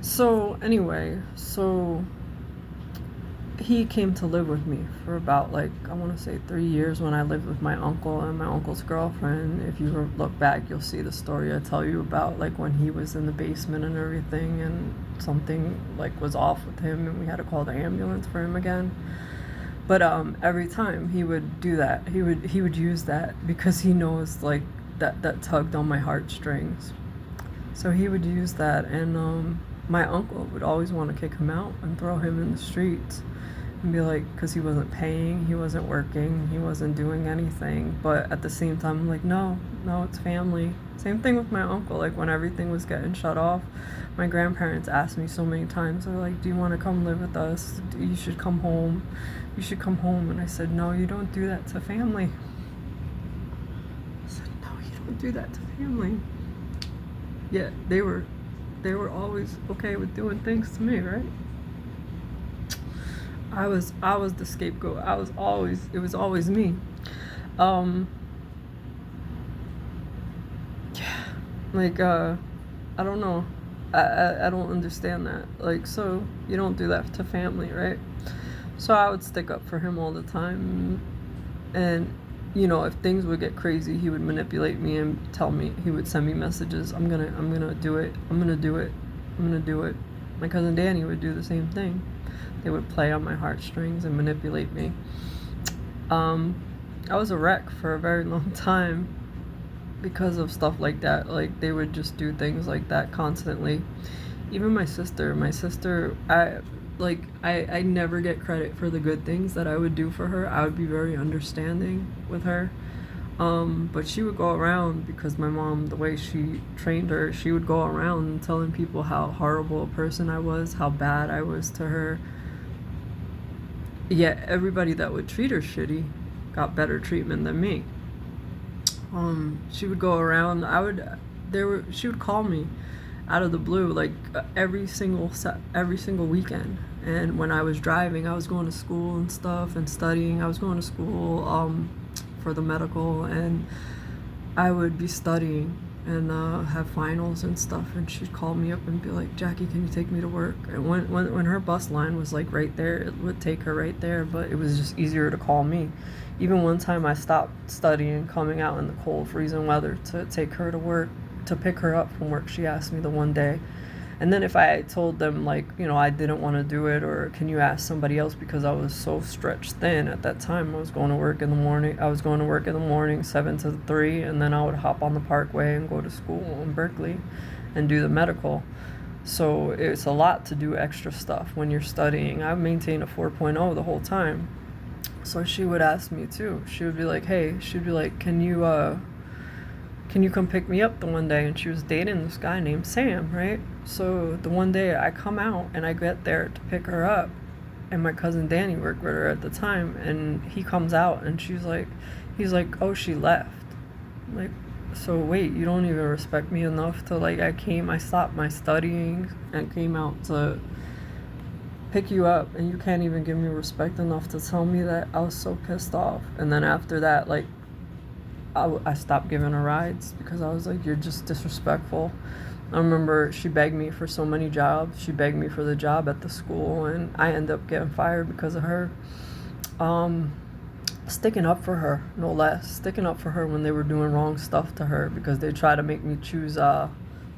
So anyway, he came to live with me for about, like, I want to say 3 years, when I lived with my uncle and my uncle's girlfriend. If you look back, you'll see the story I tell you about, like when he was in the basement and everything, and something like was off with him, and we had to call the ambulance for him again. But every time he would do that, he would use that because he knows, like, that tugged on my heartstrings. So he would use that, and my uncle would always want to kick him out and throw him in the streets and be like, because he wasn't paying, he wasn't working, he wasn't doing anything. But at the same time, I'm like, no, no, it's family. Same thing with my uncle. Like when everything was getting shut off, my grandparents asked me so many times, they're like, do you want to come live with us? You should come home. You should come home. And I said, no, you don't do that to family. I said, no, you don't do that to family. Yeah, they were always okay with doing things to me, right? I was the scapegoat. It was always me. Um yeah. Like I don't know. I don't understand that. Like, so you don't do that to family, right? So I would stick up for him all the time, and if things would get crazy, he would manipulate me and tell me, he would send me messages, I'm gonna do it, I'm gonna do it, I'm gonna do it. My cousin Danny would do the same thing. They would play on my heartstrings and manipulate me. um I was a wreck for a very long time because of stuff like that. Like, they would just do things like that constantly. Even my sister, I never get credit for the good things that I would do for her. I would be very understanding with her. But she would go around, because my mom, the way she trained her, she would go around telling people how horrible a person I was, how bad I was to her. Yet everybody that would treat her shitty got better treatment than me. She would go around. She would call me out of the blue, like, every single weekend. And when I was driving, I was going to school and stuff and studying. I was going to school for the medical, and I would be studying and have finals and stuff, and she'd call me up and be like, Jackie, can you take me to work? And when her bus line was like right there, it would take her right there, but it was just easier to call me. Even one time I stopped studying, coming out in the cold freezing weather to take her to work, to pick her up from work. She asked me the one day. And then if I told them, like, I didn't want to do it, or can you ask somebody else, because I was so stretched thin at that time. I was going to work in the morning. 7 to 3, and then I would hop on the Parkway and go to school in Berkeley and do the medical. So it's a lot to do extra stuff when you're studying. I maintained a 4.0 the whole time. So she would ask me too. She would be like, hey, can you come pick me up the one day? And she was dating this guy named Sam, right? So the one day I come out and I get there to pick her up, and my cousin Danny worked with her at the time, and he comes out and he's like, oh, she left. I'm like, so wait, you don't even respect me enough to, like, I stopped my studying and came out to pick you up, and you can't even give me respect enough to tell me that? I was so pissed off. And then after that, like, I stopped giving her rides because I was like, you're just disrespectful. I remember she begged me for so many jobs. She begged me for the job at the school, and I ended up getting fired because of her. Sticking up for her, no less. Sticking up for her when they were doing wrong stuff to her, because they tried to make me choose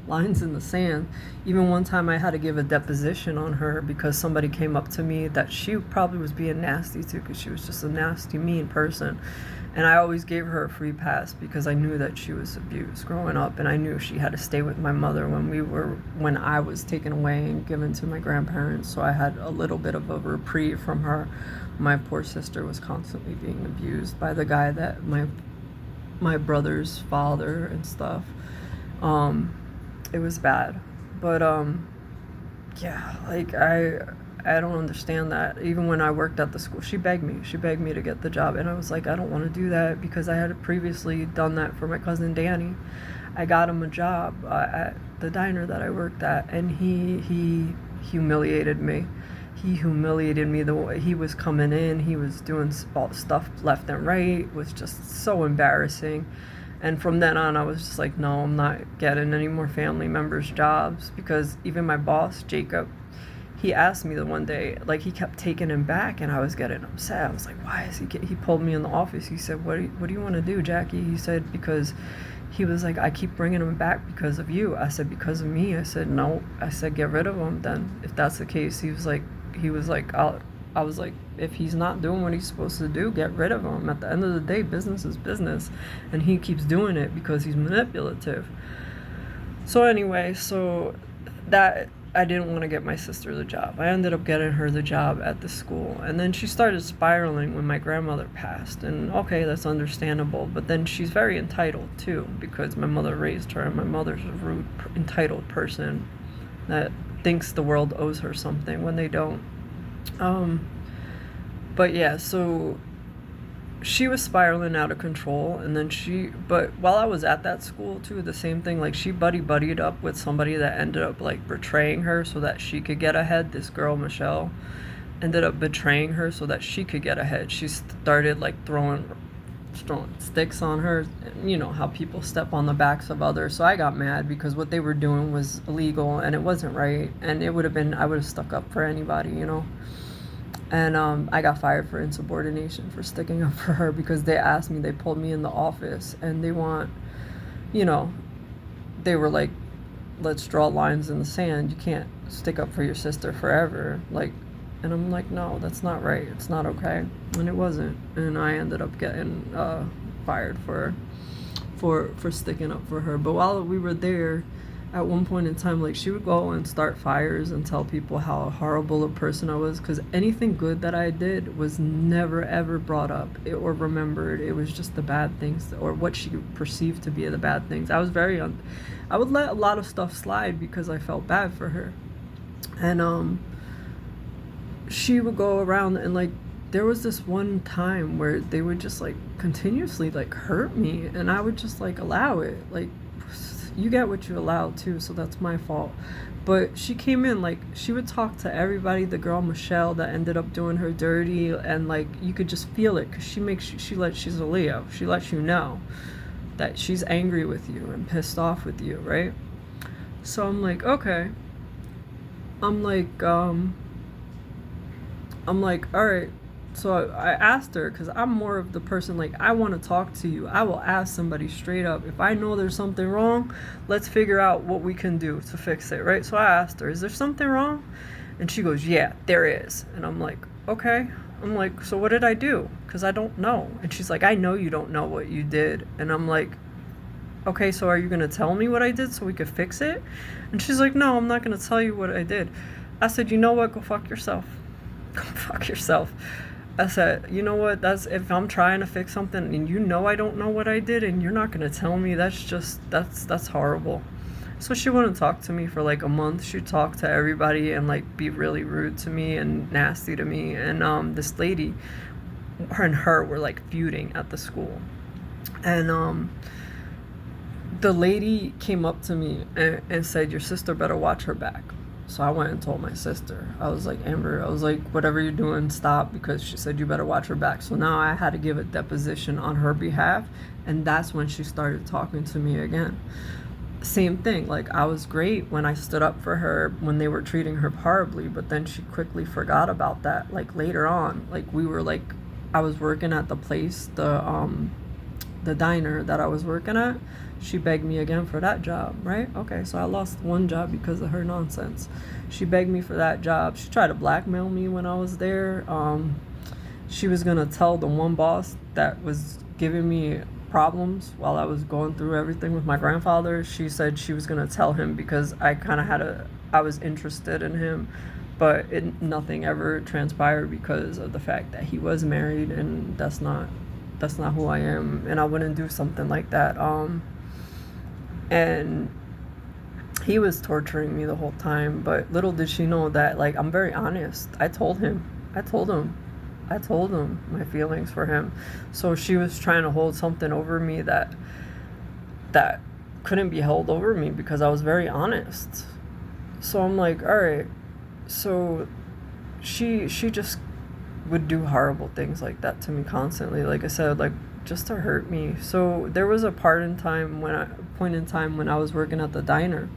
lines in the sand. Even one time I had to give a deposition on her because somebody came up to me that she probably was being nasty to, because she was just a nasty, mean person. And I always gave her a free pass because I knew that she was abused growing up, and I knew she had to stay with my mother when I was taken away and given to my grandparents. So I had a little bit of a reprieve from her. My poor sister was constantly being abused by the guy that my brother's father and stuff. It was bad. But yeah, like, I don't understand that. Even when I worked at the school, she begged me to get the job, and I was like, I don't want to do that, because I had previously done that for my cousin Danny. I got him a job at the diner that I worked at, and he humiliated me. The way he was coming in. He was doing stuff left and right. It was just so embarrassing. And from then on, I was just like, no, I'm not getting any more family members jobs, because even my boss, Jacob, he asked me the one day, like, he kept taking him back, and I was getting upset. I was like, why is he pulled me in the office. He said, what do you want to do, Jackie? He said, because he was like, I keep bringing him back because of you. I said, because of me? I said, no. I said, get rid of him then, if that's the case. He was like, I was like, if he's not doing what he's supposed to do, get rid of him. At the end of the day, business is business, and he keeps doing it because he's manipulative. So anyway, that I didn't want to get my sister the job. I ended up getting her the job at the school, and then she started spiraling when my grandmother passed. And okay, that's understandable, but then she's very entitled too, because my mother raised her, and my mother's a rude, entitled person that thinks the world owes her something when they don't. But yeah, so she was spiraling out of control, and then but while I was at that school too, the same thing, like, she buddied up with somebody that ended up like betraying her so that she could get ahead. This girl, Michelle, ended up betraying her so that she could get ahead. She started like throwing sticks on her. You know how people step on the backs of others. So I got mad because what they were doing was illegal and it wasn't right, and I would have stuck up for anybody, you know. And I got fired for insubordination for sticking up for her, because they pulled me in the office, and they were like, let's draw lines in the sand. You can't stick up for your sister forever. Like, and I'm like, no, that's not right. It's not okay. And it wasn't. And I ended up getting fired for sticking up for her. But while we were there, at one point in time, like, she would go and start fires and tell people how horrible a person I was, because anything good that I did was never ever brought up or remembered. It was just the bad things, or what she perceived to be the bad things. I would let a lot of stuff slide because I felt bad for her. And she would go around, and like, there was this one time where they would just like continuously like hurt me, and I would just like allow it. Like, you get what you allow too, so that's my fault. But she came in, like, she would talk to everybody, the girl Michelle that ended up doing her dirty, and like, you could just feel it, because she's a Leo. She lets you know that she's angry with you and pissed off with you, right? So I'm like, okay. I'm like, all right. So I asked her, because I'm more of the person, like, I want to talk to you. I will ask somebody straight up. If I know there's something wrong, let's figure out what we can do to fix it, right? So I asked her, is there something wrong? And she goes, yeah, there is. And I'm like, okay. I'm like, so what did I do? Because I don't know. And she's like, I know you don't know what you did. And I'm like, okay, so are you going to tell me what I did so we could fix it? And she's like, no, I'm not going to tell you what I did. I said, you know what? Go fuck yourself. Go fuck yourself. I said, you know what, if I'm trying to fix something and you know I don't know what I did and you're not going to tell me, that's horrible. So she wouldn't talk to me for like a month. She'd talk to everybody and like be really rude to me and nasty to me. And this lady, her and her were like feuding at the school. And the lady came up to me and said, your sister better watch her back. So I went and told my sister. I was like, Amber, I was like, whatever you're doing, stop, because she said you better watch her back. So now I had to give a deposition on her behalf, and that's when she started talking to me again. Same thing, like, I was great when I stood up for her when they were treating her horribly, but then she quickly forgot about that. Like, later on, like, I was working at the place, the diner that I was working at. She begged me again for that job, right? Okay, so I lost one job because of her nonsense. She begged me for that job. She tried to blackmail me when I was there. She was going to tell the one boss that was giving me problems while I was going through everything with my grandfather. She said she was going to tell him because I was interested in him, but nothing ever transpired because of the fact that he was married, and that's not who I am, and I wouldn't do something like that. And he was torturing me the whole time, but little did she know that, like, I'm very honest. I told him my feelings for him. So she was trying to hold something over me that couldn't be held over me because I was very honest. So I'm like, all right. So she just would do horrible things like that to me constantly. Like I said, like, just to hurt me. So there was a point in time when I was working at the diner,